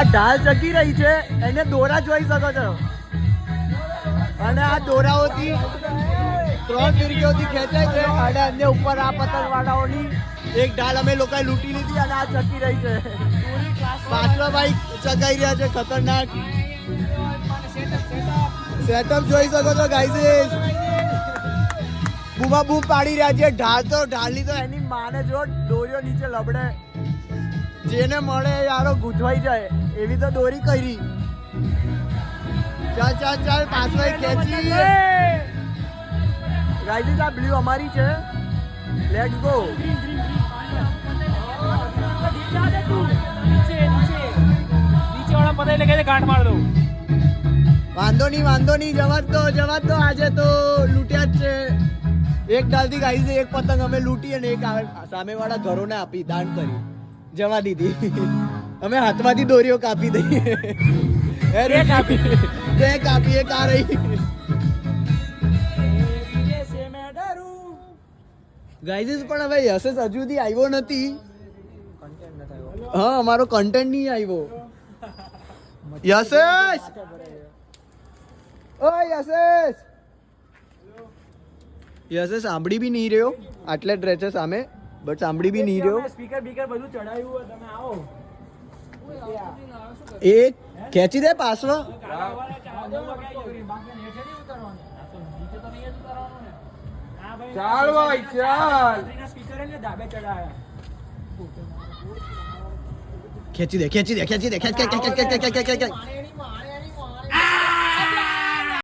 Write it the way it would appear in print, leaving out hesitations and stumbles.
આ ઢાલ ચગી રહી છે એને દોરા જોઈ શકો છો અને આ દોરાઓથી 3 ફિરકીઓથી ખેંચાય છે અને અન્ય ઉપર આ પતંગવાળાઓની એક ઢાલ અમે લોકોએ લૂંટી લીધી અને આ ચગી રહી છે પાછળ ભાઈ ચગાઈ રહ્યા છે ખતરનાક સેટઅપ જોઈ શકો છો ગાઈઝ બૂમા બૂમ પાડી રહ્યા છે ઢાલની તો એની માને જો દોરીઓ નીચે લબડે જેને મળે યારો ગુંથવાઈ જાય એવી તો દોરી કરી ચાલ પાછળ ખેંચી ગાઈઝ આ બ્લુ અમારી છે લેટ્સ ગો વાંધો નહીં જવા દો આજે તો લૂંટ્યા જ છે એક ડાલથી ગાઈઝ એક પતંગ અમે લૂંટી અને એક સામેવાળા ઘરોને આપી દાન કરી જવા દીધી અમે હાથમાંથી દોરીઓ કાપી દઈએ કાપી એક આ રહી ગાઈઝ પણ હવે યશેસ હજુ સુધી આવ્યો નથી હા અમારો કન્ટેન્ટ નહીં આવ્યો યશેસ ઓય યશેસ સાંભળી બી નહીં રહ્યો આટલે જ રહે છે સામે બટ સાંભળી બી નહીં રહ્યો સ્પીકર બીકર બધું ચડાવ્યું તમે આવો એ ખેંચી દે પાછો ચાલ ભાઈ ચાલ સ્પીકર ને ધાબે ચડાયા ખેંચી દે ખેંચ